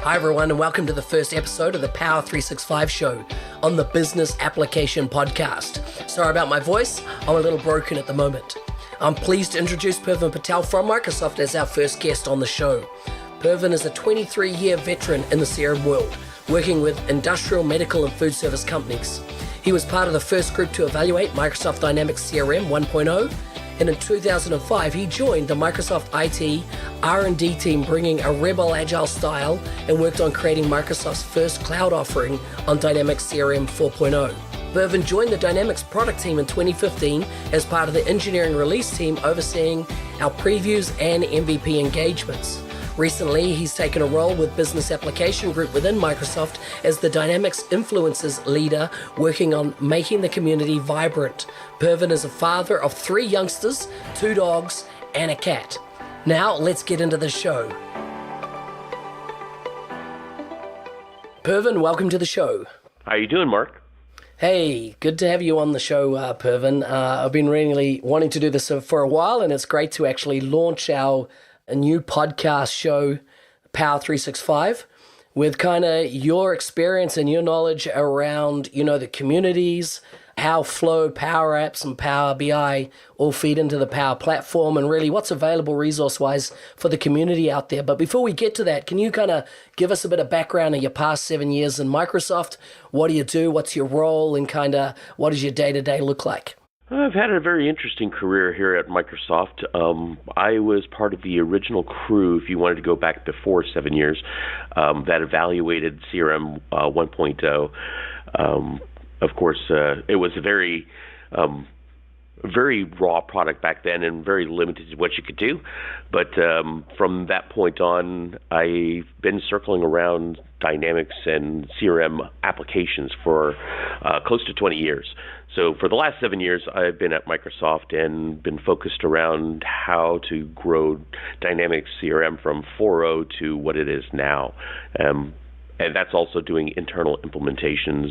Hi everyone, and welcome to the first episode of the Power 365 show on the Business Application Podcast. Sorry about my voice, I'm a little broken at the moment. I'm pleased to introduce Purvin Patel from Microsoft as our first guest on the show. Purvin is a 23-year veteran in the CRM world, working with industrial, medical, and food service companies. He was part of the first group to evaluate Microsoft Dynamics CRM 1.0, and in 2005, he joined the Microsoft IT R&D team, bringing a rebel agile style, and worked on creating Microsoft's first cloud offering on Dynamics CRM 4.0. Purvin joined the Dynamics product team in 2015 as part of the engineering release team, overseeing our previews and MVP engagements. Recently, he's taken a role with Business Application Group within Microsoft as the Dynamics Influencers leader, working on making the community vibrant. Purvin is a father of 3 youngsters, 2 dogs, and a cat. Now, let's get into the show. Purvin, welcome to the show. How you doing, Mark? Hey, good to have you on the show, Purvin. I've been really wanting to do this for a while, and it's great to actually launch a new podcast show, Power 365, with kind of your experience and your knowledge around, the communities, how Flow, PowerApps, and Power BI all feed into the Power Platform, and really what's available resource-wise for the community out there. But before we get to that, can you kind of give us a bit of background of your past 7 years in Microsoft? What do you do? What's your role? And kind of what does your day-to-day look like? I've had a very interesting career here at Microsoft. I was part of the original crew, if you wanted to go back before 7 years, that evaluated CRM 1.0. Of course, it was a very raw product back then and very limited to what you could do. But from that point on, I've been circling around Dynamics and CRM applications for close to 20 years. So for the last 7 years, I've been at Microsoft and been focused around how to grow Dynamics CRM from 4.0 to what it is now. And that's also doing internal implementations,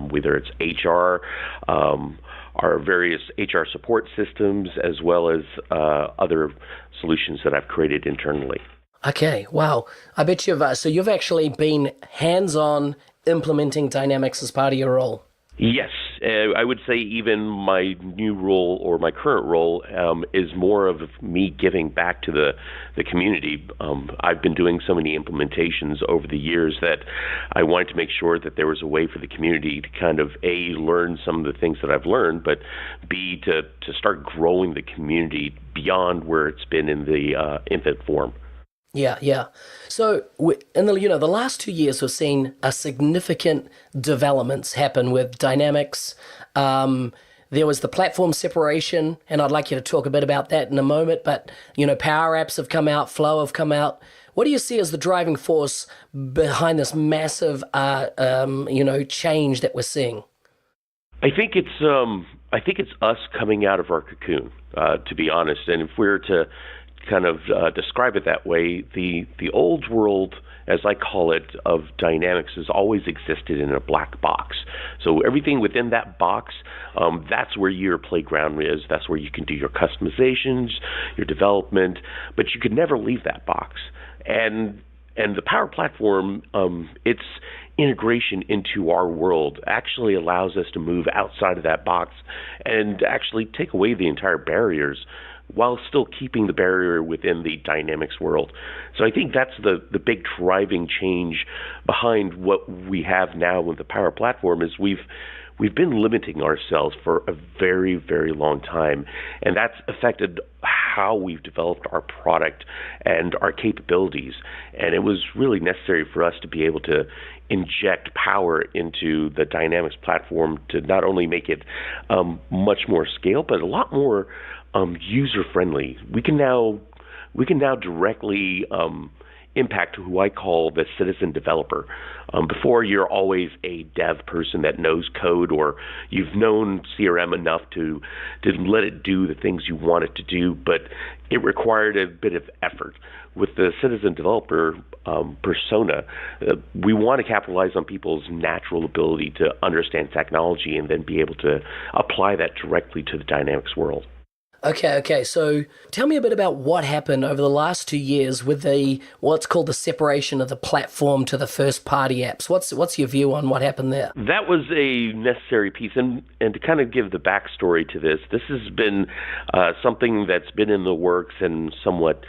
whether it's HR, our various HR support systems, as well as other solutions that I've created internally. Okay, wow. I bet you've actually been hands-on implementing Dynamics as part of your role. Yes, I would say even my new role or my current role is more of me giving back to the community. I've been doing so many implementations over the years that I wanted to make sure that there was a way for the community to kind of A, learn some of the things that I've learned, but B, to start growing the community beyond where it's been in the infant form. Yeah. So in the last 2 years, we've seen a significant developments happen with Dynamics. There was the platform separation, and I'd like you to talk a bit about that in a moment. But PowerApps have come out, Flow have come out. What do you see as the driving force behind this massive, change that we're seeing? I think it's us coming out of our cocoon, to be honest. And if we were to kind of describe it that way, the old world, as I call it, of Dynamics has always existed in a black box. So everything within that box, that's where your playground is. That's where you can do your customizations, your development, but you could never leave that box. And the Power Platform, its integration into our world actually allows us to move outside of that box and actually take away the entire barriers while still keeping the barrier within the Dynamics world. So I think that's the big driving change behind what we have now with the Power Platform is we've been limiting ourselves for a very, very long time, and that's affected how we've developed our product and our capabilities. And it was really necessary for us to be able to inject power into the Dynamics platform to not only make it much more scale, but a lot more user-friendly. We can now directly impact who I call the citizen developer. Before, you're always a dev person that knows code, or you've known CRM enough to let it do the things you want it to do, but it required a bit of effort. With the citizen developer persona, we want to capitalize on people's natural ability to understand technology and then be able to apply that directly to the Dynamics world. Okay. So tell me a bit about what happened over the last 2 years with what's called the separation of the platform to the first-party apps. What's your view on what happened there? That was a necessary piece, and to kind of give the backstory to this has been something that's been in the works and somewhat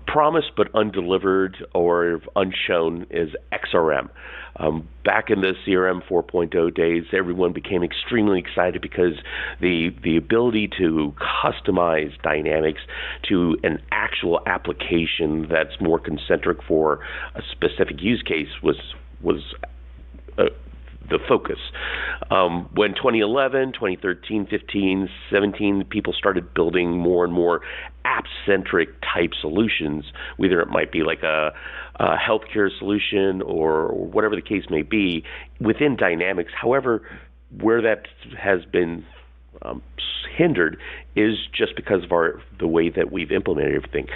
promised but undelivered or unshown is XRM. Back in the CRM 4.0 days, everyone became extremely excited because the ability to customize Dynamics to an actual application that's more concentric for a specific use case was the focus. When 2011, 2013, 15, 17, people started building more and more app-centric type solutions, whether it might be like a healthcare solution or whatever the case may be, within Dynamics. However, where that has been hindered is just because of the way that we've implemented everything.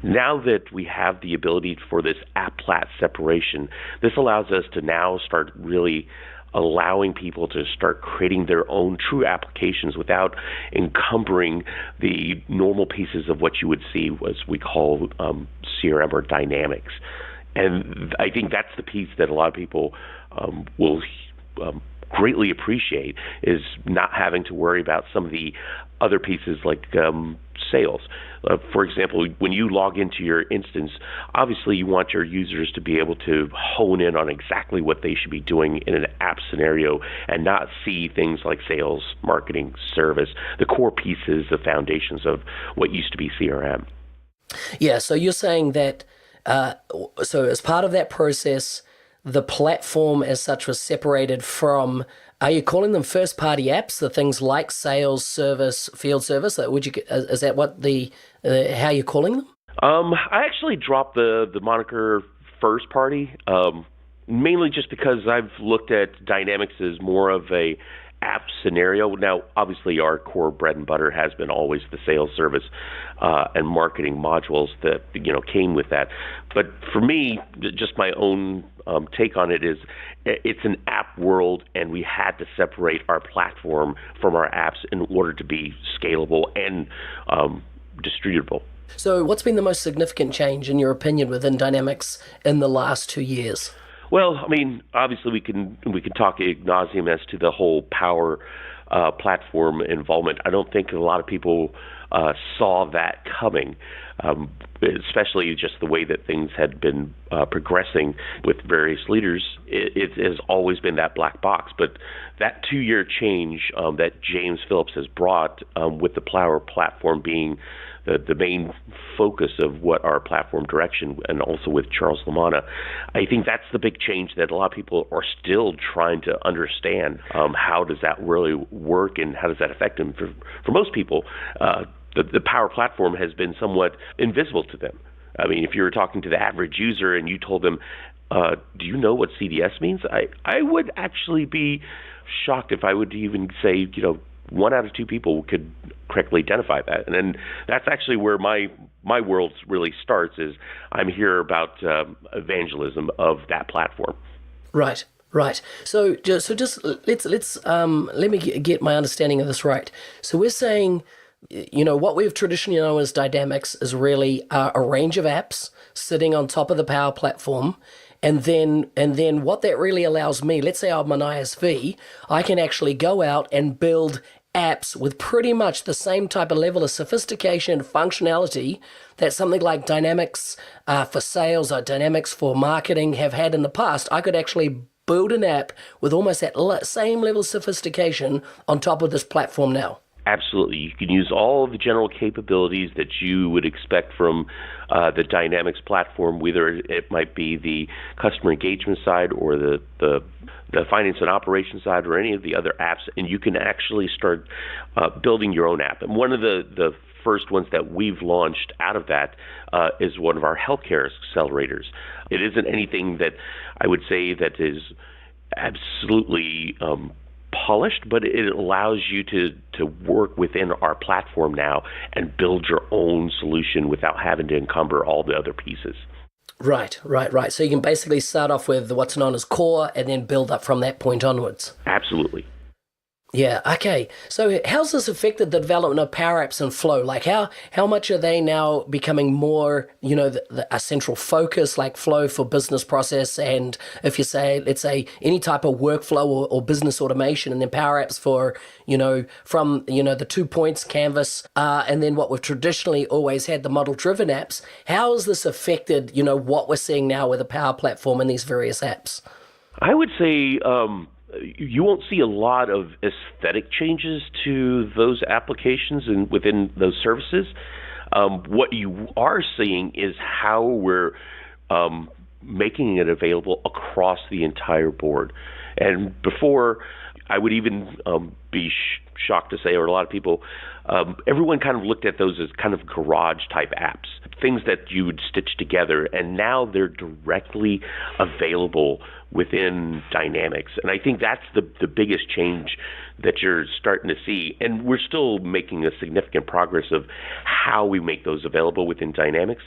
Now that we have the ability for this app-plat separation, this allows us to now start really allowing people to start creating their own true applications without encumbering the normal pieces of what you would see as we call CRM or Dynamics. And I think that's the piece that a lot of people will greatly appreciate, is not having to worry about some of the other pieces like sales. For example, when you log into your instance, obviously you want your users to be able to hone in on exactly what they should be doing in an app scenario and not see things like sales, marketing, service, the core pieces, the foundations of what used to be CRM. Yeah, so you're saying that, so as part of that process, the platform as such was separated from, are you calling them first-party apps, the things like sales, service, field service? Is that what how you're calling them? I actually dropped the moniker first party, mainly just because I've looked at Dynamics as more of a app scenario. Now, obviously, our core bread and butter has been always the sales, service, and marketing modules that came with that. But for me, just my own take on it is, it's an app world, and we had to separate our platform from our apps in order to be scalable and distributable. So, what's been the most significant change, in your opinion, within Dynamics in the last 2 years? Well, I mean, obviously we can talk ad nauseum as to the whole Power Platform involvement. I don't think a lot of people saw that coming, especially just the way that things had been progressing with various leaders. It has always been that black box. But that 2-year change that James Phillips has brought with the Power Platform being the main focus of what our platform direction, and also with Charles Lamanna, I think that's the big change that a lot of people are still trying to understand. How does that really work, and how does that affect them? For most people, the Power Platform has been somewhat invisible to them. I mean, if you were talking to the average user and you told them, do you know what CDS means? I would actually be shocked if I would even say, 1 out of 2 people could correctly identify that. And then that's actually where my world really starts, is I'm here about evangelism of that platform. Right. So just let's let me get my understanding of this right. So we're saying, what we've traditionally known as Dynamics is really a range of apps sitting on top of the Power Platform. And then what that really allows me, let's say I'm an ISV, I can actually go out and build apps with pretty much the same type of level of sophistication and functionality that something like Dynamics for sales or Dynamics for marketing have had in the past. I could actually build an app with almost that same level of sophistication on top of this platform now. Absolutely. You can use all of the general capabilities that you would expect from the Dynamics platform, whether it might be the customer engagement side or the finance and operations side or any of the other apps, and you can actually start building your own app. And one of the first ones that we've launched out of that is one of our healthcare accelerators. It isn't anything that I would say that is absolutely polished, but it allows you to work within our platform now and build your own solution without having to encumber all the other pieces. Right. So you can basically start off with what's known as core and then build up from that point onwards. Absolutely. Yeah, okay. So how's this affected the development of Power Apps and Flow? Like how much are they now becoming more, a central focus like Flow for business process, and if you say, let's say, any type of workflow or business automation, and then Power Apps for, from, the 2 points, Canvas, and then what we've traditionally always had, the model-driven apps. How has this affected, what we're seeing now with the Power Platform and these various apps? I would say you won't see a lot of aesthetic changes to those applications and within those services. What you are seeing is how we're making it available across the entire board. And before, I would even be shocked to say, or a lot of people, everyone kind of looked at those as kind of garage type apps, things that you would stitch together, and now they're directly available within Dynamics. And I think that's the biggest change that you're starting to see. And we're still making a significant progress of how we make those available within Dynamics.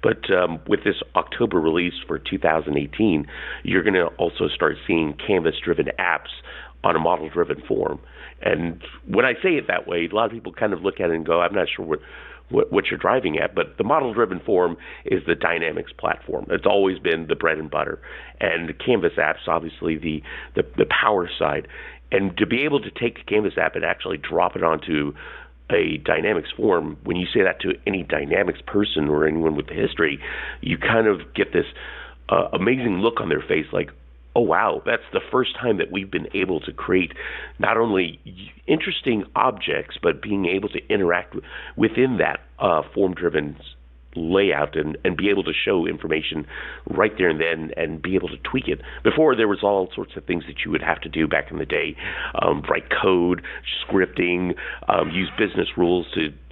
But with this October release for 2018, you're going to also start seeing Canvas-driven apps on a model-driven form. And when I say it that way, a lot of people kind of look at it and go, I'm not sure what you're driving at, but the model-driven form is the Dynamics platform. It's always been the bread and butter. And the Canvas app's obviously the power side. And to be able to take the Canvas app and actually drop it onto a Dynamics form, when you say that to any Dynamics person or anyone with the history, you kind of get this amazing look on their face like, oh, wow, that's the first time that we've been able to create not only interesting objects, but being able to interact within that form-driven layout and be able to show information right there and then and be able to tweak it. Before, there was all sorts of things that you would have to do back in the day, write code, scripting, use business rules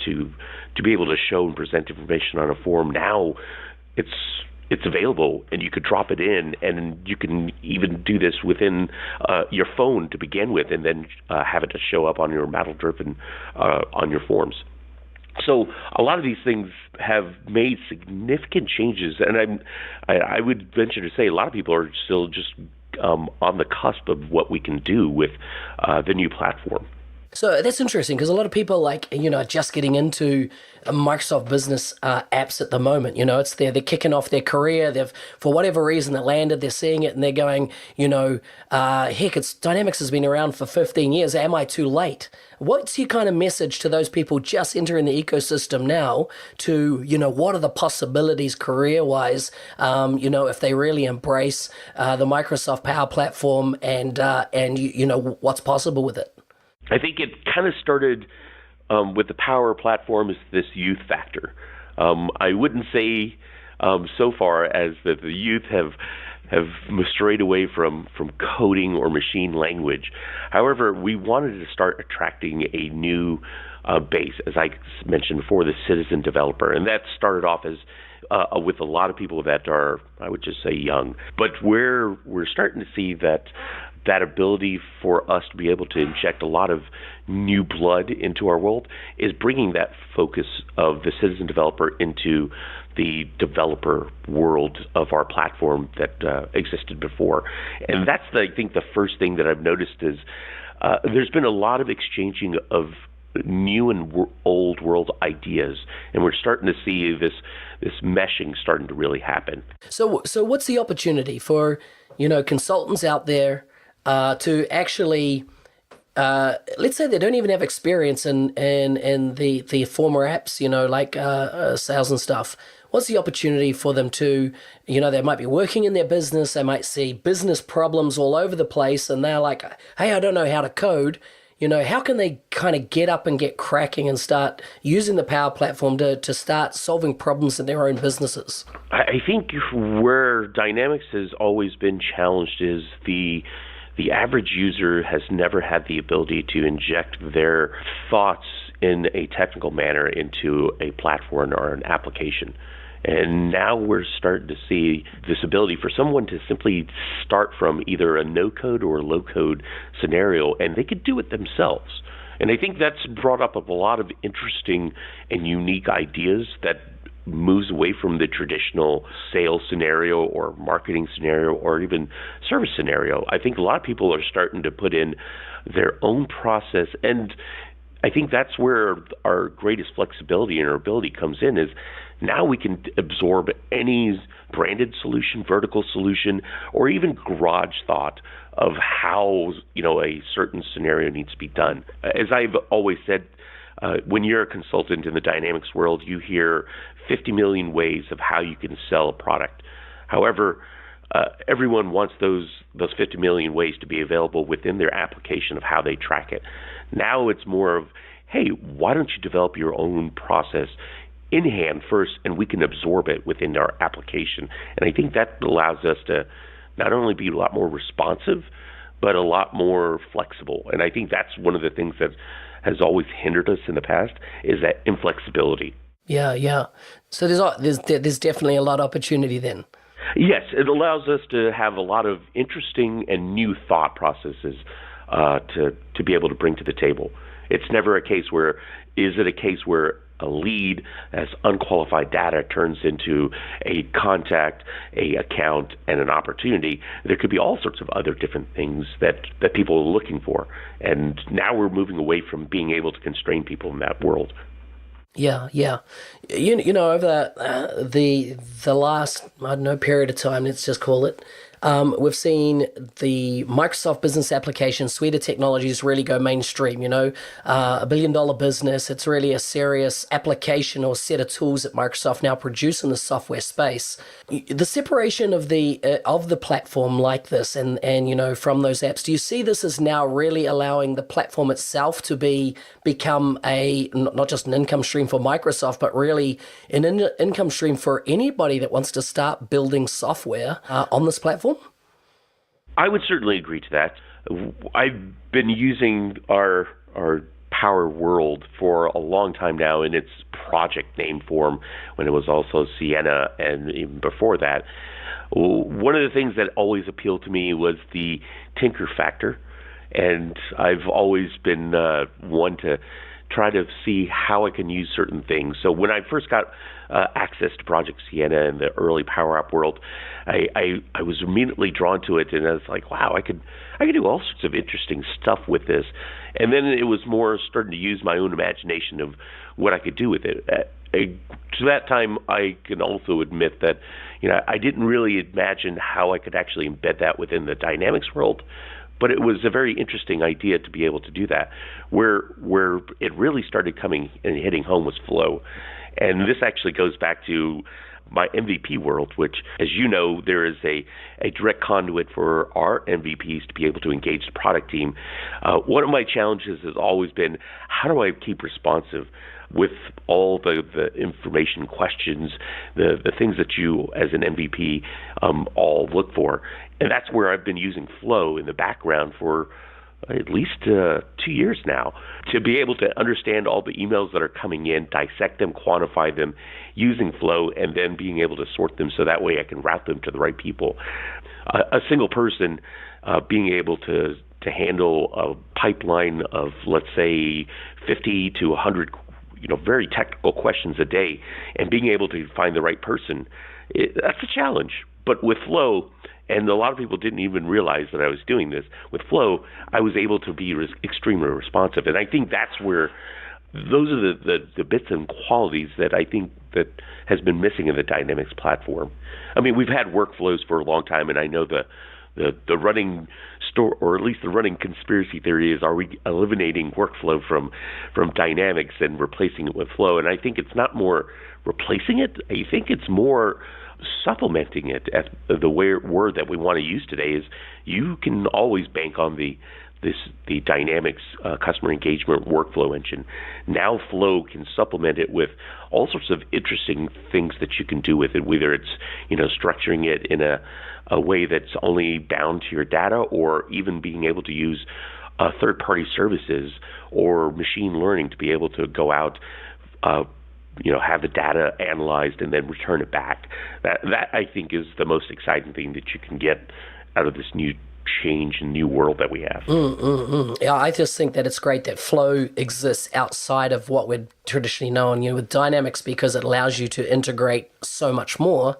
to be able to show and present information on a form. Now, it's available, and you could drop it in, and you can even do this within your phone to begin with, and then have it to show up on your model-driven on your forms. So a lot of these things have made significant changes, and I would venture to say a lot of people are still just on the cusp of what we can do with the new platform. So that's interesting because a lot of people are just getting into Microsoft Business apps at the moment. It's they're kicking off their career. They've, for whatever reason, they landed, they're seeing it and they're going, heck, Dynamics has been around for 15 years. Am I too late? What's your kind of message to those people just entering the ecosystem now to, what are the possibilities career-wise, if they really embrace the Microsoft Power Platform and what's possible with it? I think it kind of started with the Power Platform as this youth factor. I wouldn't say so far as that the youth have strayed away from coding or machine language. However, we wanted to start attracting a new base, as I mentioned before, the citizen developer. And that started off as with a lot of people that are, I would just say, young. But we're starting to see that ability for us to be able to inject a lot of new blood into our world is bringing that focus of the citizen developer into the developer world of our platform that existed before. And that's, I think, the first thing that I've noticed is there's been a lot of exchanging of new and old world ideas, and we're starting to see this meshing starting to really happen. So what's the opportunity for consultants out there to actually, let's say they don't even have experience in the former apps, like sales and stuff. What's the opportunity for them to, they might be working in their business, they might see business problems all over the place, and they're like, hey, I don't know how to code. How can they kind of get up and get cracking and start using the Power Platform to start solving problems in their own businesses? I think where Dynamics has always been challenged is the average user has never had the ability to inject their thoughts in a technical manner into a platform or an application. And now we're starting to see this ability for someone to simply start from either a no-code or a low-code scenario, and they could do it themselves. And I think that's brought up a lot of interesting and unique ideas that moves away from the traditional sales scenario or marketing scenario or even service scenario. I think a lot of people are starting to put in their own process. And I think that's where our greatest flexibility and our ability comes in, is now we can absorb any branded solution, vertical solution, or even garage thought of how, a certain scenario needs to be done. As I've always said, when you're a consultant in the Dynamics world, you hear 50 million ways of how you can sell a product. However, everyone wants those 50 million ways to be available within their application of how they track it. Now it's more of, hey, why don't you develop your own process in hand first, and we can absorb it within our application. And I think that allows us to not only be a lot more responsive, but a lot more flexible. And I think that's one of the things that has always hindered us in the past, is that inflexibility. Yeah. So there's definitely a lot of opportunity then. Yes, it allows us to have a lot of interesting and new thought processes to be able to bring to the table. It's never a case where a lead as unqualified data turns into a contact, a account, and an opportunity. There could be all sorts of other different things that people are looking for. And now we're moving away from being able to constrain people in that world. Yeah. Over the last, period of time, let's just call it, we've seen the Microsoft Business Application suite of technologies really go mainstream. $1 billion business. It's really a serious application or set of tools that Microsoft now produce in the software space. The separation of the platform like this, and from those apps, do you see this as now really allowing the platform itself to become not just an income stream for Microsoft, but really an income stream for anybody that wants to start building software on this platform? I would certainly agree to that. I've been using our Power World for a long time now in its project name form, when it was also Sienna, and even before that. One of the things that always appealed to me was the tinker factor, and I've always been one to try to see how I can use certain things. So when I first got access to Project Sienna in the early Power App world, I was immediately drawn to it, and I was like, wow, I could do all sorts of interesting stuff with this. And then it was more starting to use my own imagination of what I could do with it. To that time, I can also admit that I didn't really imagine how I could actually embed that within the Dynamics world. But it was a very interesting idea to be able to do that. Where it really started coming and hitting home was Flow. And this actually goes back to my MVP world, which, as you know, there is a direct conduit for our MVPs to be able to engage the product team. One of my challenges has always been, how do I keep responsive with all the information, questions, the things that you as an MVP all look for. And that's where I've been using Flow in the background for at least 2 years now, to be able to understand all the emails that are coming in, dissect them, quantify them using Flow, and then being able to sort them so that way I can route them to the right people. A single person being able to handle a pipeline of, let's say, 50 to 100 very technical questions a day, and being able to find the right person, that's a challenge. But with Flow, and a lot of people didn't even realize that I was doing this, with Flow, I was able to be extremely responsive. And I think that's where those are the bits and qualities that I think that has been missing in the Dynamics platform. I mean, we've had workflows for a long time, and I know the running store, or at least the running conspiracy theory is, are we eliminating workflow from Dynamics and replacing it with Flow? And I think it's not more replacing it. I think it's more supplementing it. The word that we want to use today is, you can always bank on the Dynamics customer engagement workflow engine. Now Flow can supplement it with all sorts of interesting things that you can do with it, whether it's structuring it in a way that's only bound to your data, or even being able to use third-party services or machine learning to be able to go out, have the data analyzed and then return it back. That I think is the most exciting thing that you can get out of this new change and new world that we have. Yeah, I just think that it's great that Flow exists outside of what we're traditionally known, with Dynamics, because it allows you to integrate so much more.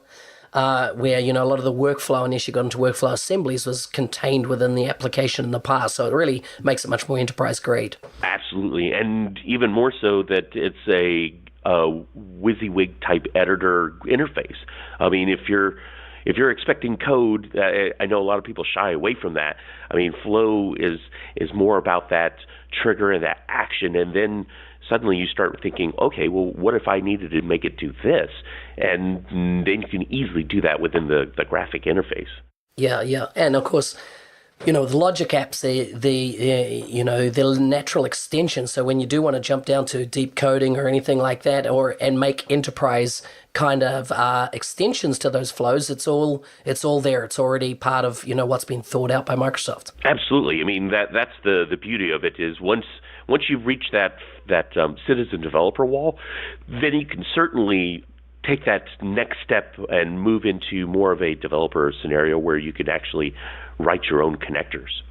where, a lot of the workflow, unless you got into workflow assemblies, was contained within the application in the past. So it really makes it much more enterprise grade. Absolutely, and even more so that it's a WYSIWYG type editor interface. I mean, if you're expecting code, I know a lot of people shy away from that. I mean, Flow is more about that trigger and that action, and then suddenly you start thinking, okay, well, what if I needed to make it do this? And then you can easily do that within the graphic interface. Yeah. And of course, the logic apps, they're natural extensions. So when you do want to jump down to deep coding or anything like that, and make enterprise kind of extensions to those flows, it's all there. It's already part of what's been thought out by Microsoft. Absolutely. I mean, that's the beauty of it is once you've reached that citizen developer wall, then you can certainly take that next step and move into more of a developer scenario where you can actually write your own connectors.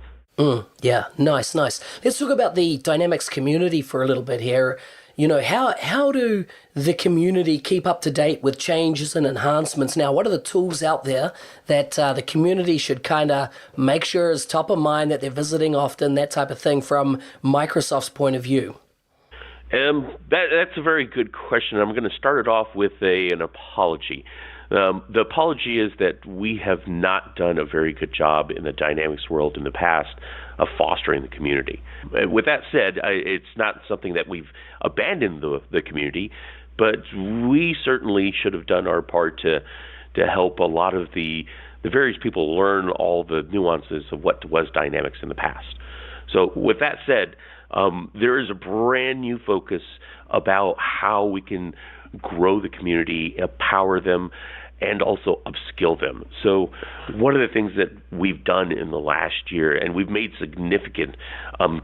Yeah, nice. Let's talk about the Dynamics community for a little bit here. How do the community keep up to date with changes and enhancements now? What are the tools out there that the community should kind of make sure is top of mind, that they're visiting often, that type of thing from Microsoft's point of view? That's a very good question. I'm going to start it off with an apology. The apology is that we have not done a very good job in the Dynamics world in the past of fostering the community. With that said, it's not something that we've abandoned the community, but we certainly should have done our part to help a lot of the various people learn all the nuances of what was Dynamics in the past. So with that said, there is a brand new focus about how we can grow the community, empower them, and also upskill them. So one of the things that we've done in the last year, and we've made significant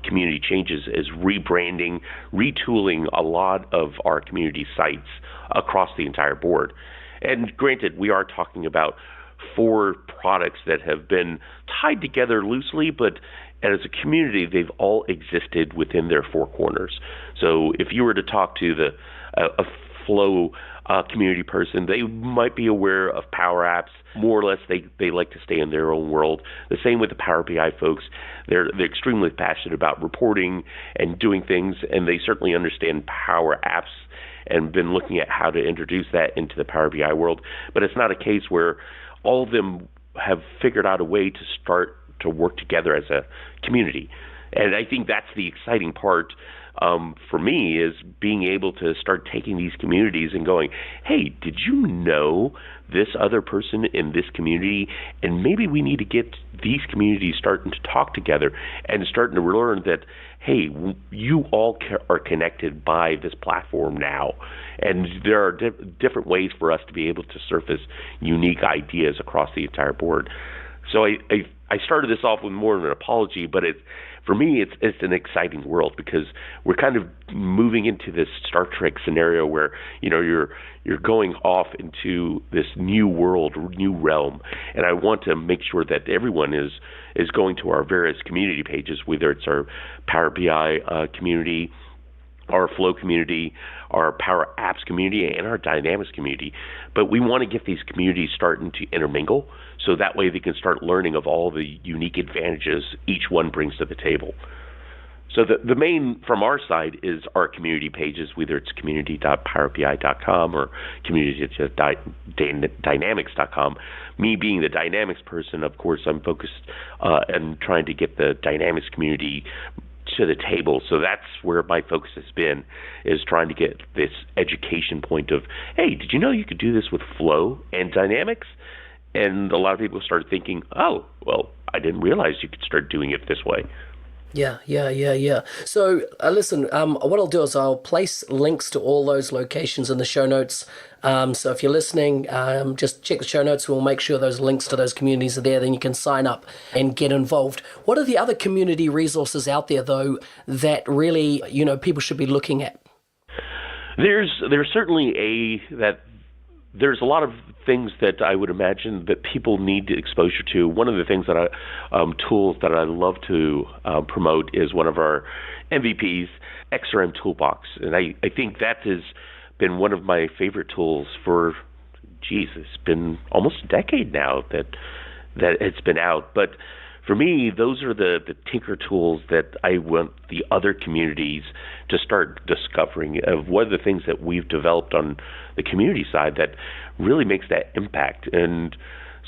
community changes, is rebranding, retooling a lot of our community sites across the entire board. And granted, we are talking about 4 products that have been tied together loosely, but as a community, they've all existed within their 4 corners. So if you were to talk to a Flow community person, they might be aware of PowerApps. More or less, they like to stay in their own world. The same with the Power BI folks. They're extremely passionate about reporting and doing things, and they certainly understand PowerApps and been looking at how to introduce that into the Power BI world. But it's not a case where all of them have figured out a way to start to work together as a community. And I think that's the exciting part for me, is being able to start taking these communities and going, hey, did you know this other person in this community? And maybe we need to get these communities starting to talk together and starting to learn that, hey, you all are connected by this platform now. And there are different ways for us to be able to surface unique ideas across the entire board. So I started this off with more of an apology, but for me, it's an exciting world, because we're kind of moving into this Star Trek scenario where you're going off into this new world, new realm, and I want to make sure that everyone is going to our various community pages, whether it's our Power BI community, our Flow community, our Power Apps community, and our Dynamics community. But we want to get these communities starting to intermingle, so that way they can start learning of all the unique advantages each one brings to the table. So the main, from our side, is our community pages, whether it's community.powerbi.com or community.dynamics.com. Me being the Dynamics person, of course, I'm focused on trying to get the Dynamics community to the table. So that's where my focus has been, is trying to get this education point of, hey, did you know you could do this with Flow and Dynamics? And a lot of people started thinking, oh, well, I didn't realize you could start doing it this way. Yeah. So listen, what I'll do is I'll place links to all those locations in the show notes. So if you're listening, just check the show notes. We'll make sure those links to those communities are there. Then you can sign up and get involved. What are the other community resources out there, though, that really, people should be looking at? There's certainly there's a lot of things that I would imagine that people need exposure to. One of the things that tools that I love to promote is one of our MVPs, XRM Toolbox. And I think that has been one of my favorite tools for it's been almost a decade now that it's been out. But for me, those are the tinker tools that I want the other communities to start discovering of what are the things that we've developed on the community side that really makes that impact. And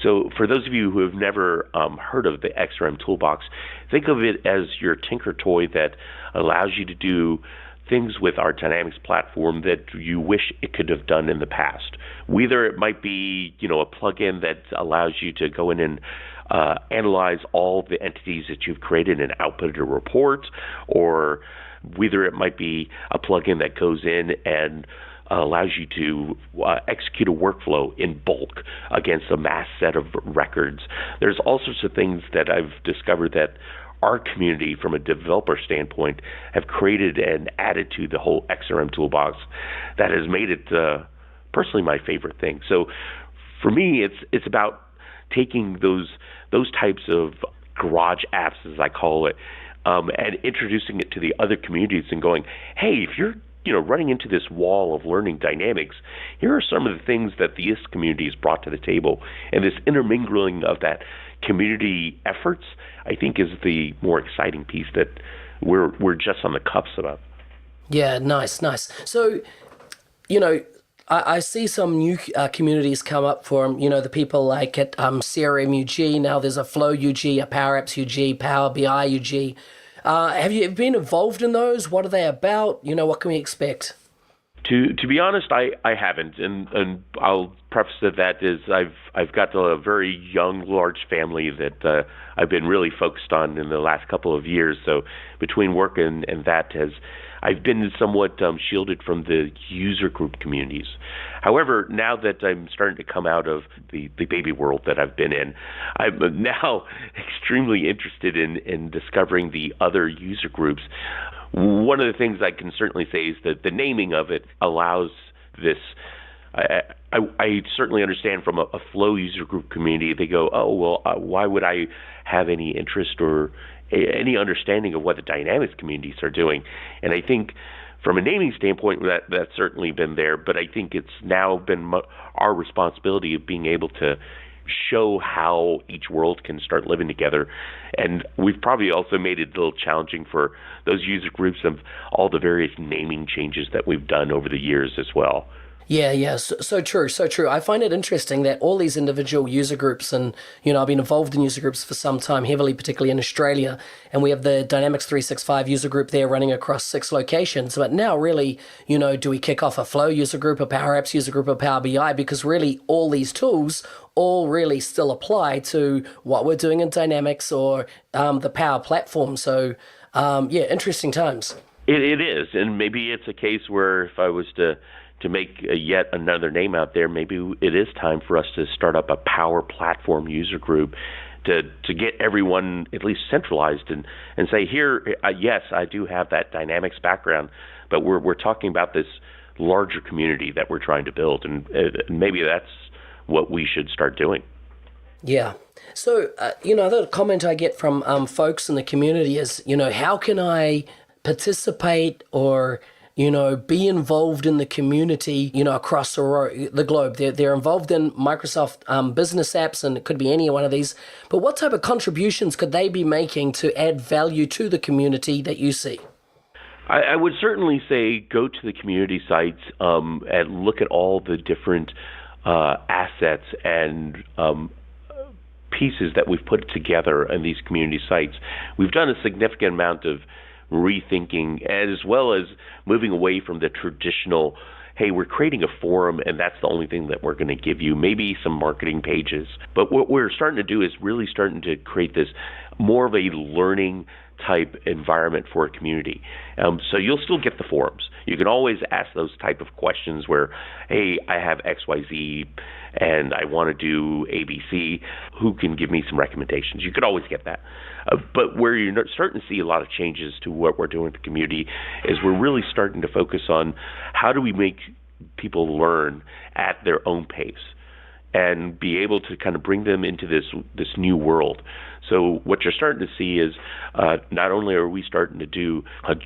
so for those of you who have never heard of the XRM Toolbox, think of it as your tinker toy that allows you to do things with our Dynamics platform that you wish it could have done in the past. Whether it might be, a plugin that allows you to go in and analyze all the entities that you've created and output a report, or whether it might be a plugin that goes in and allows you to execute a workflow in bulk against a mass set of records. There's all sorts of things that I've discovered that our community, from a developer standpoint, have created and added to the whole XRM Toolbox that has made it personally my favorite thing. So for me, it's about taking those types of garage apps, as I call it, and introducing it to the other communities and going, hey, if you're running into this wall of learning Dynamics, here are some of the things that the IST community has brought to the table. And this intermingling of that community efforts, I think, is the more exciting piece that we're just on the cusp of. Yeah, nice. So, I see some new communities come up for the people like at CRM UG. Now there's a Flow UG, a PowerApps UG, Power BI UG. Have you been involved in those? What are they about? What can we expect? To be honest, I haven't, and I'll preface that is I've got a very young, large family that I've been really focused on in the last couple of years. So between work and that I've been somewhat shielded from the user group communities. However, now that I'm starting to come out of the baby world that I've been in, I'm now extremely interested in discovering the other user groups. One of the things I can certainly say is that the naming of it allows this. I certainly understand from a Flow user group community, they go, oh, well, why would I have any interest or any understanding of what the Dynamics communities are doing? And I think from a naming standpoint, that's certainly been there, but I think it's now been our responsibility of being able to show how each world can start living together. And we've probably also made it a little challenging for those user groups of all the various naming changes that we've done over the years as well. Yeah, so true. I find it interesting that all these individual user groups, and I've been involved in user groups for some time, heavily, particularly in Australia, and we have the Dynamics 365 user group there running across 6 locations. But now really, do we kick off a Flow user group, a PowerApps user group, a Power BI? Because really all these tools all really still apply to what we're doing in Dynamics or the Power Platform. So interesting times. It is, and maybe it's a case where if I was to make yet another name out there, maybe it is time for us to start up a Power Platform user group to get everyone at least centralized and say, here, yes, I do have that Dynamics background, but we're talking about this larger community that we're trying to build, and maybe that's what we should start doing. Yeah. So, the comment I get from folks in the community is, how can I participate or be involved in the community, across the globe. They're involved in Microsoft business apps, and it could be any one of these. But what type of contributions could they be making to add value to the community that you see? I would certainly say go to the community sites and look at all the different assets and pieces that we've put together in these community sites. We've done a significant amount of rethinking, as well as moving away from the traditional, hey, we're creating a forum and that's the only thing that we're going to give you, maybe some marketing pages. But what we're starting to do is really starting to create this more of a learning type environment for a community. So you'll still get the forums. You can always ask those type of questions where, hey, I have XYZ and I want to do ABC. Who can give me some recommendations? You could always get that. But where you're starting to see a lot of changes to what we're doing with the community is we're really starting to focus on how do we make people learn at their own pace and be able to kind of bring them into this new world. So what you're starting to see is not only are we starting to do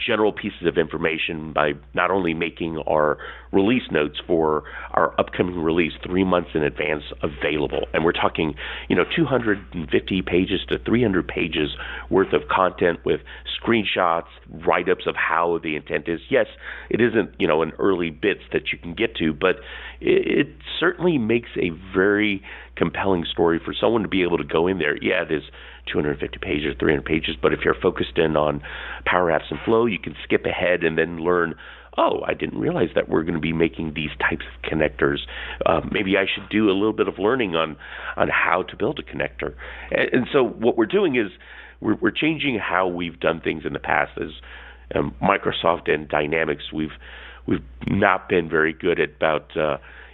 general pieces of information by not only making our release notes for our upcoming release 3 months in advance available, and we're talking 250 pages to 300 pages worth of content with screenshots, write-ups of how the intent is. Yes, it isn't an early bits that you can get to, but it certainly makes a very compelling story for someone to be able to go in there. Yeah, it is 250 pages, 300 pages, but if you're focused in on PowerApps and Flow, you can skip ahead and then learn, oh, I didn't realize that we're going to be making these types of connectors. Maybe I should do a little bit of learning on how to build a connector. And so what we're doing is we're changing how we've done things in the past. As Microsoft and Dynamics, we've not been very good about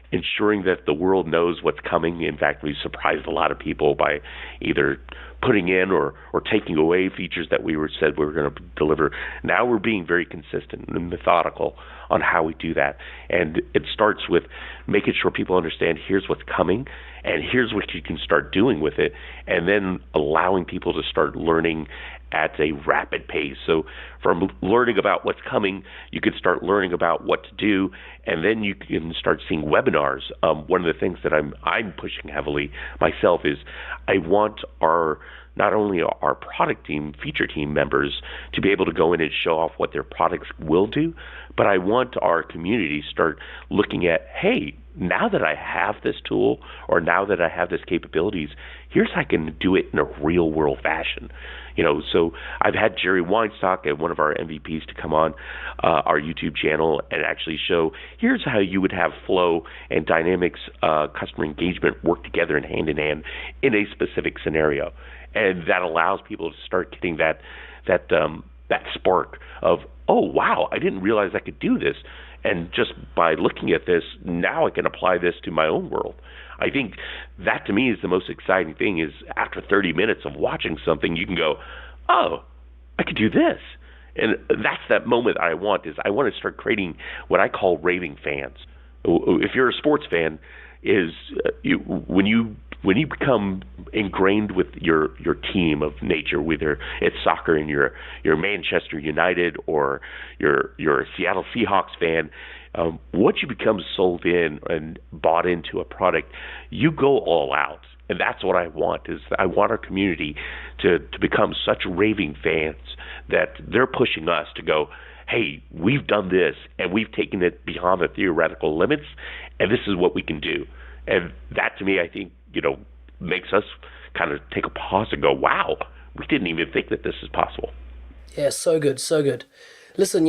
ensuring that the world knows what's coming. In fact, we've surprised a lot of people by either putting in or taking away features that said we were going to deliver. Now we're being very consistent and methodical on how we do that. And it starts with making sure people understand here's what's coming and here's what you can start doing with it, and then allowing people to start learning at a rapid pace. So from learning about what's coming, you can start learning about what to do, and then you can start seeing webinars. One of the things that I'm pushing heavily myself is I want not only our product team, feature team members to be able to go in and show off what their products will do, but I want our community to start looking at, hey, now that I have this tool or now that I have this capabilities, here's how I can do it in a real world fashion. So I've had Jerry Weinstock, one of our MVPs, to come on our YouTube channel and actually show here's how you would have Flow and Dynamics customer engagement work together in hand in a specific scenario. And that allows people to start getting that spark of, oh, wow, I didn't realize I could do this. And just by looking at this, now I can apply this to my own world. I think that, to me, is the most exciting thing, is after 30 minutes of watching something, you can go, oh, I could do this. And that's that moment I want to start creating what I call raving fans. If you're a sports fan, when you become ingrained with your team of nature, whether it's soccer and you're Manchester United or you're a Seattle Seahawks fan, once you become sold in and bought into a product, you go all out. And that's what I want, is I want our community to become such raving fans that they're pushing us to go, hey, we've done this and we've taken it beyond the theoretical limits, and this is what we can do. And that, to me, I think, makes us kind of take a pause and go, wow, we didn't even think that this is possible. Yeah, so good, so good. Listen,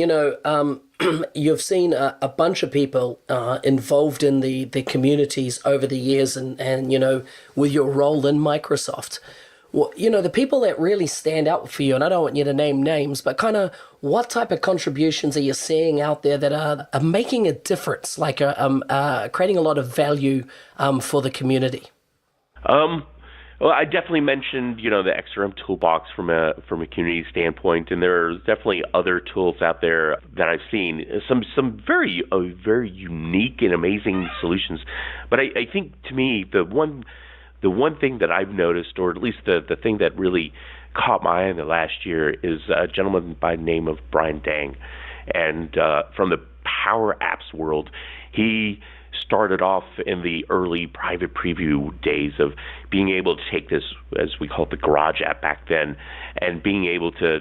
you've seen a bunch of people involved in the communities over the years and with your role in Microsoft. Well, the people that really stand out for you, and I don't want you to name names, but kind of what type of contributions are you seeing out there that are making a difference, like creating a lot of value for the community? Well, I definitely mentioned, the XRM toolbox from a community standpoint, and there are definitely other tools out there that I've seen, some very unique and amazing solutions. But I think, to me, the one thing that I've noticed, or at least the thing that really caught my eye in the last year, is a gentleman by the name of Brian Dang. And from the PowerApps world, he started off in the early private preview days of being able to take this, as we call it, the Garage app back then, and being able to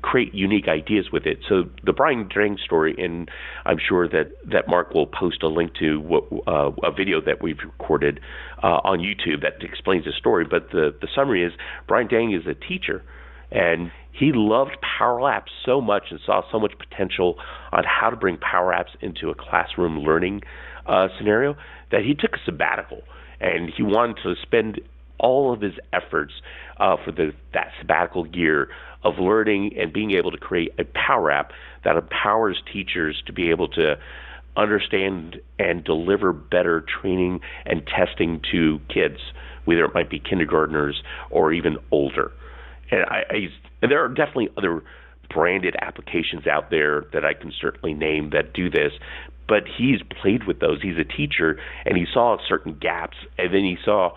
create unique ideas with it. So the Brian Dang story, and I'm sure that Mark will post a link to a video that we've recorded on YouTube that explains the story. But the summary is, Brian Dang is a teacher, and he loved PowerApps so much and saw so much potential on how to bring PowerApps into a classroom learning scenario that he took a sabbatical, and he wanted to spend all of his efforts for that sabbatical year of learning and being able to create a Power App that empowers teachers to be able to understand and deliver better training and testing to kids, whether it might be kindergartners or even older. And there are definitely other branded applications out there that I can certainly name that do this, but he's played with those. He's a teacher, and he saw certain gaps, and then he saw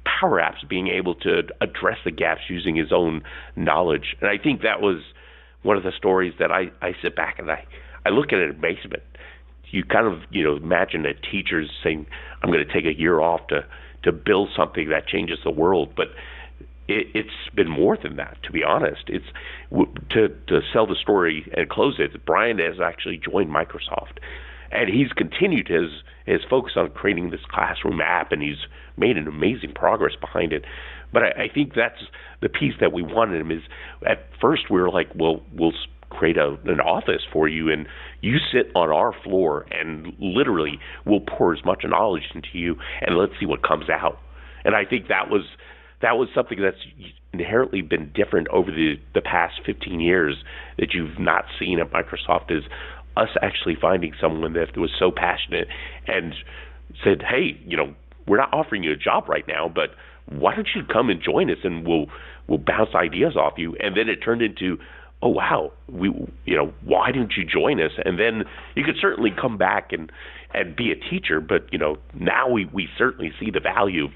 PowerApps being able to address the gaps using his own knowledge. And I think that was one of the stories that I sit back and I look at it in amazement. You kind of, imagine that teachers saying, I'm going to take a year off to build something that changes the world. But it's been more than that, to be honest. It's to sell the story and close it. Brian has actually joined Microsoft, and he's continued his focus on creating this classroom app, and he's made an amazing progress behind it. But I think that's the piece that we wanted him is, at first we were like, well, we'll create an office for you, and you sit on our floor, and literally we'll pour as much knowledge into you, and let's see what comes out. And I think that was something that's inherently been different over the past 15 years that you've not seen at Microsoft, is us actually finding someone that was so passionate and said, hey, we're not offering you a job right now, but why don't you come and join us, and we'll bounce ideas off you. And then it turned into, oh wow, why didn't you join us? And then you could certainly come back and be a teacher, but now we certainly see the value of,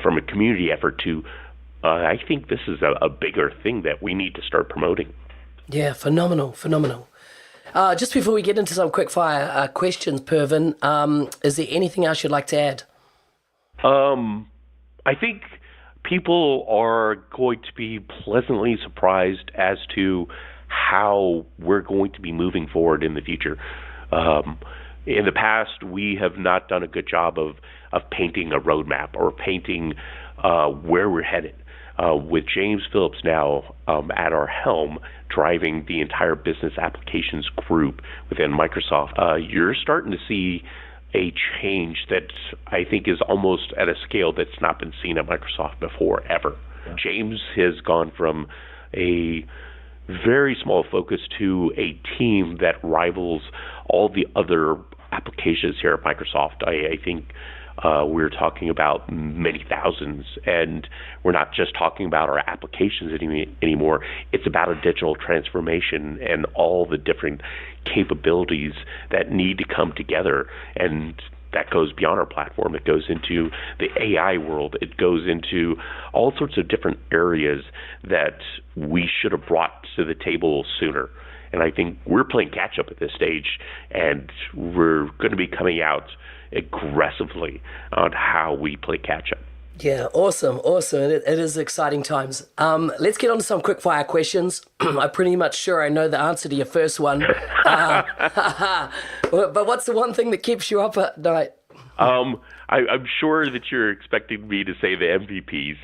from a community effort to, I think this is a bigger thing that we need to start promoting. Yeah, phenomenal. Just before we get into some quick fire questions, Purvin, is there anything else you'd like to add? I think people are going to be pleasantly surprised as to how we're going to be moving forward in the future. In the past, we have not done a good job of painting a roadmap or painting where we're headed. With James Phillips now at our helm, driving the entire business applications group within Microsoft, you're starting to see a change that I think is almost at a scale that's not been seen at Microsoft before, ever. Yeah. James has gone from a very small focus to a team that rivals all the other applications here at Microsoft. I think we're talking about many thousands, and we're not just talking about our applications anymore. It's about a digital transformation and all the different capabilities that need to come together, and that goes beyond our platform. It goes into the AI world. It goes into all sorts of different areas that we should have brought to the table sooner. And I think we're playing catch up at this stage, and we're going to be coming out aggressively on how we play catch up. Yeah, awesome. It is exciting times. Let's get on to some quick fire questions. I'm pretty much sure I know the answer to your first one. But what's the one thing that keeps you up at night? I'm sure that you're expecting me to say the MVPs.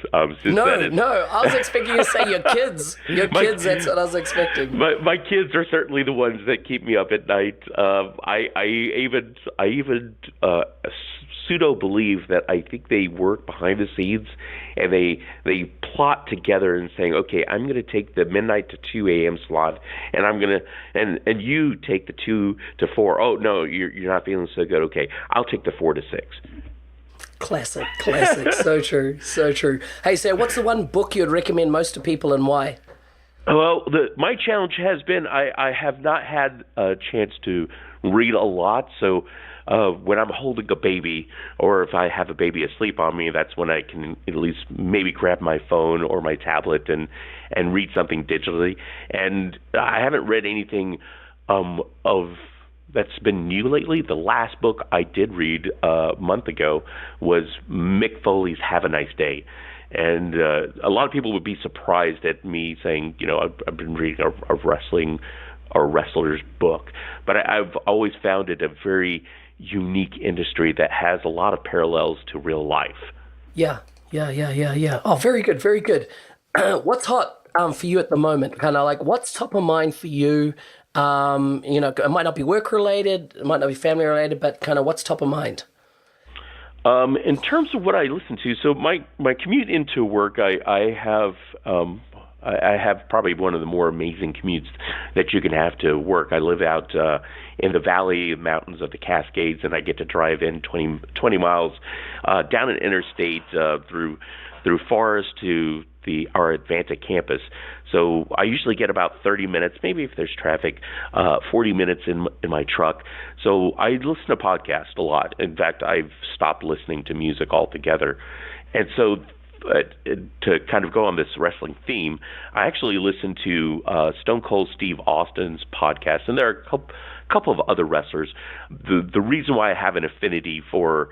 No, I was expecting you to say your kids. That's what I was expecting. My kids are certainly the ones that keep me up at night. I even pseudo believe that I think they work behind the scenes, and they plot together and saying, okay, I'm going to take the midnight to 2 a.m. slot, and I'm going to and you take the 2 to 4. Oh no, you're not feeling so good. Okay, I'll take the 4 to 6. Classic. So true. Hey, so what's the one book you'd recommend most to people, and why? Well, my challenge has been I have not had a chance to read a lot, so when I'm holding a baby, or if I have a baby asleep on me, that's when I can at least maybe grab my phone or my tablet and read something digitally. And I haven't read anything of that's been new lately. The last book I did read a month ago was Mick Foley's Have a Nice Day. And a lot of people would be surprised at me saying, I've been reading a wrestler's book. But I've always found it a very unique industry that has a lot of parallels to real life. Yeah. Oh, very good. What's hot for you at the moment? Kind of like, what's top of mind for you? It might not be work related, it might not be family related, but kind of what's top of mind? In terms of what I listen to, so my commute into work, I have probably one of the more amazing commutes that you can have to work. I live out in the valley mountains of the Cascades, and I get to drive in 20 miles down an interstate through forest to our Advanta campus. So I usually get about 30 minutes, maybe if there's traffic, 40 minutes in my truck. So I listen to podcasts a lot. In fact, I've stopped listening to music altogether. And so to kind of go on this wrestling theme, I actually listened to Stone Cold Steve Austin's podcast, and there are a couple of other wrestlers. The reason why I have an affinity for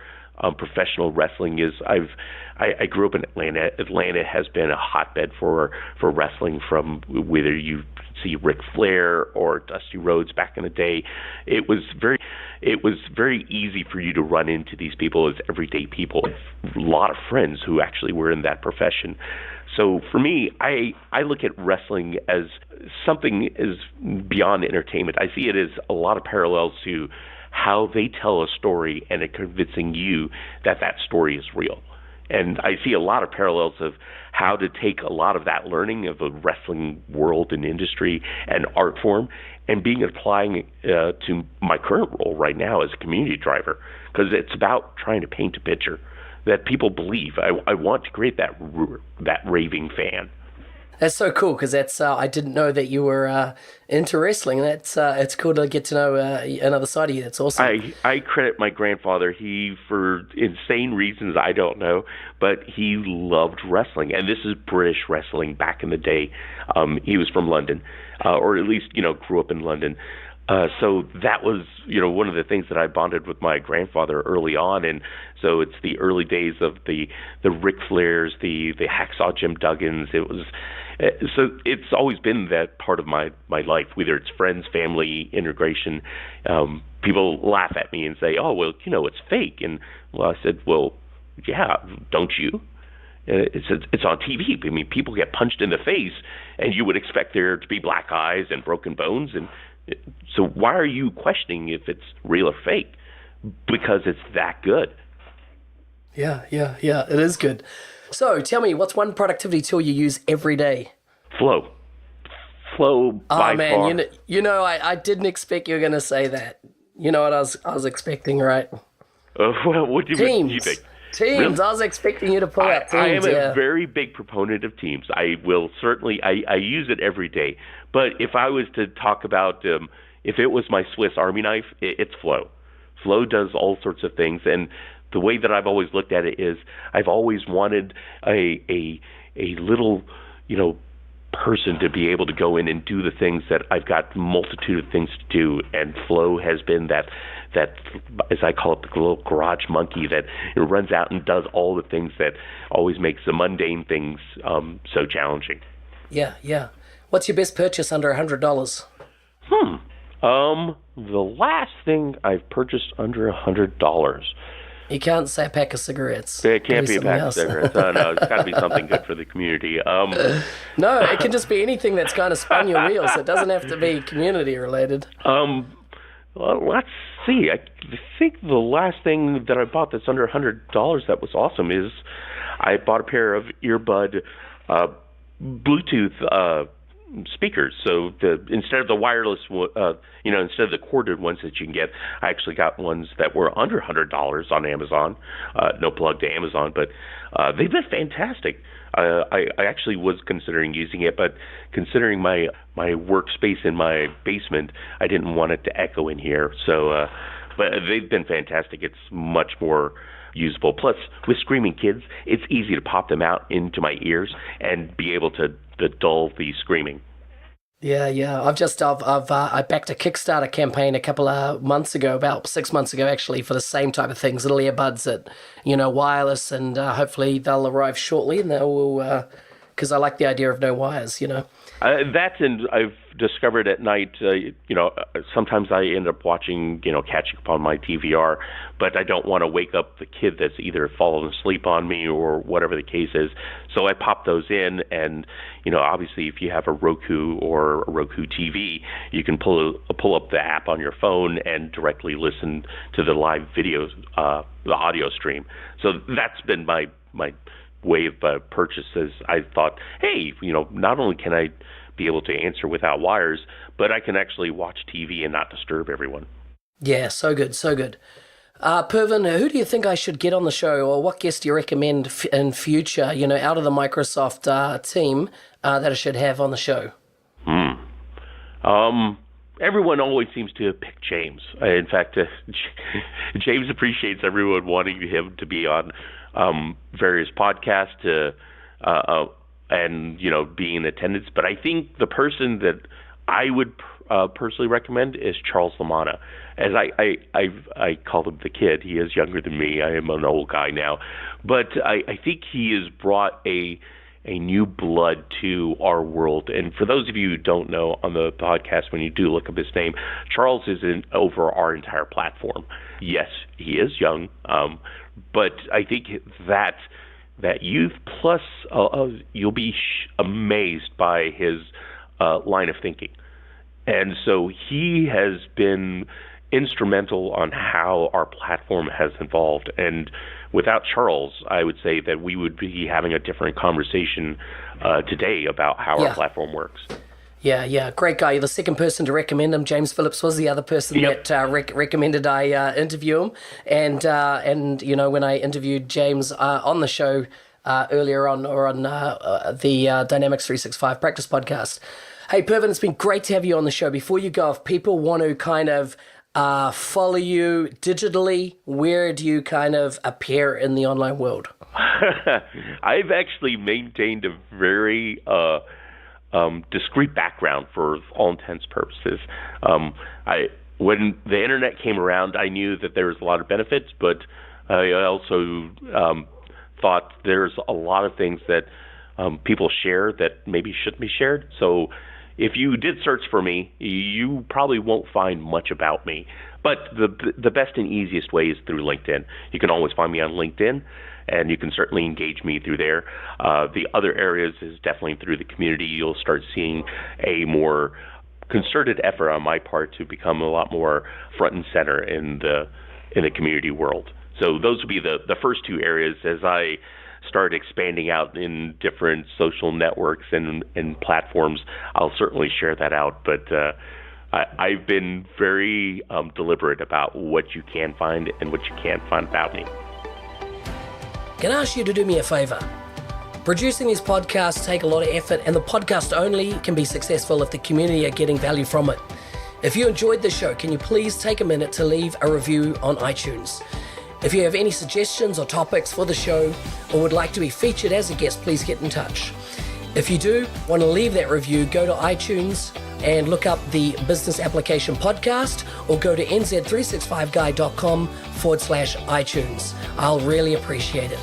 professional wrestling is I grew up in Atlanta. Atlanta has been a hotbed for wrestling, from whether you see Ric Flair or Dusty Rhodes back in the day. It was very easy for you to run into these people as everyday people. A lot of friends who actually were in that profession. So for me, I look at wrestling as something is beyond entertainment. I see it as a lot of parallels to how they tell a story and convincing you that story is real. And I see a lot of parallels of how to take a lot of that learning of the wrestling world and industry and art form and applying to my current role right now as a community driver, because it's about trying to paint a picture that people believe. I want to create that raving fan. That's so cool, because I didn't know that you were into wrestling. It's cool to get to know another side of you. That's awesome. I credit my grandfather. He, for insane reasons I don't know, but he loved wrestling, and this is British wrestling back in the day. He was from London, or at least grew up in London. So that was, one of the things that I bonded with my grandfather early on. And so it's the early days of the Ric Flairs, the Hacksaw Jim Duggans. So it's always been that part of my life, whether it's friends, family, integration. People laugh at me and say, oh, well, it's fake. And well, I said, well, yeah, don't you? It's on TV. I mean, people get punched in the face, and you would expect there to be black eyes and broken bones. And so why are you questioning if it's real or fake? Because it's that good. Yeah, it is good. So tell me, what's one productivity tool you use every day? Flow by far. I didn't expect you were going to say that. You know what I was expecting, right? Well, what do you think? Teams. Really? I was expecting you to pull out Teams. I am a very big proponent of Teams. I will certainly, I use it every day. But if I was to talk about, if it was my Swiss Army knife, it's Flow. Flow does all sorts of things. And the way that I've always looked at it is I've always wanted a little, person to be able to go in and do the things that I've got multitude of things to do. And Flow has been that, as I call it, the little garage monkey that runs out and does all the things that always makes the mundane things so challenging. Yeah. What's your best purchase under $100? The last thing I've purchased under $100. You can't say a pack of cigarettes. It can't be a pack of cigarettes. No, it's got to be something good for the community. No, it can just be anything that's kind of spun your wheels. It doesn't have to be community related. Well, let's see. I think the last thing that I bought that's under $100 that was awesome is I bought a pair of earbud Bluetooth speakers. So instead of the wireless, instead of the corded ones that you can get, I actually got ones that were under $100 on Amazon. No plug to Amazon, but they've been fantastic. I actually was considering using it, but considering my workspace in my basement, I didn't want it to echo in here. So, but they've been fantastic. It's much more usable. Plus, with screaming kids, it's easy to pop them out into my ears and be able to dull the screaming. Yeah. I backed a Kickstarter campaign a couple of months ago, about 6 months ago actually, for the same type of things, little earbuds that, wireless, and hopefully they'll arrive shortly, and they will, because I like the idea of no wires, That's, and I've discovered at night, sometimes I end up watching, catching up on my TVR, but I don't want to wake up the kid that's either fallen asleep on me or whatever the case is. So I pop those in, and, obviously if you have a Roku or a Roku TV, you can pull up the app on your phone and directly listen to the live videos, the audio stream. So that's been my way of purchases. I thought, hey, not only can I be able to answer without wires, but I can actually watch TV and not disturb everyone. Yeah, so good. Purvin, who do you think I should get on the show, or what guest do you recommend in future, out of the Microsoft team that I should have on the show? Everyone always seems to pick James. In fact, James appreciates everyone wanting him to be on various podcasts to and be in attendance. But I think the person that I would personally recommend is Charles Lamanna. As I call him the kid. He is younger than me. I am an old guy now, but I think he has brought a new blood to our world. And for those of you who don't know, on the podcast, when you do look up his name, Charles is over our entire platform. Yes, he is young, but I think that youth plus you'll be amazed by his line of thinking. And so he has been instrumental on how our platform has evolved. And without Charles, I would say that we would be having a different conversation today about how our platform works. Yeah, great guy. You're the second person to recommend him. James Phillips was the other person that recommended I interview him. And when I interviewed James on the show earlier on, or on the Dynamics 365 Practice podcast. Hey, Purvin, it's been great to have you on the show. Before you go, if people want to kind of follow you digitally, where do you kind of appear in the online world? I've actually maintained a very discrete background for all intents and purposes. When the internet came around, I knew that there was a lot of benefits, but I also thought there's a lot of things that people share that maybe shouldn't be shared. So if you did search for me, you probably won't find much about me. But the best and easiest way is through LinkedIn. You can always find me on LinkedIn, and you can certainly engage me through there. The other areas is definitely through the community. You'll start seeing a more concerted effort on my part to become a lot more front and center in the community world. So those would be the first two areas. As I start expanding out in different social networks and platforms, I'll certainly share that out. But I've been very deliberate about what you can find and what you can't find about me. Can I ask you to do me a favor? Producing these podcasts take a lot of effort, and the podcast only can be successful if the community are getting value from it. If you enjoyed the show, can you please take a minute to leave a review on iTunes? If you have any suggestions or topics for the show, or would like to be featured as a guest, please get in touch. If you do want to leave that review, go to iTunes and look up the Business Application Podcast, or go to nz365guy.com/iTunes. I'll really appreciate it.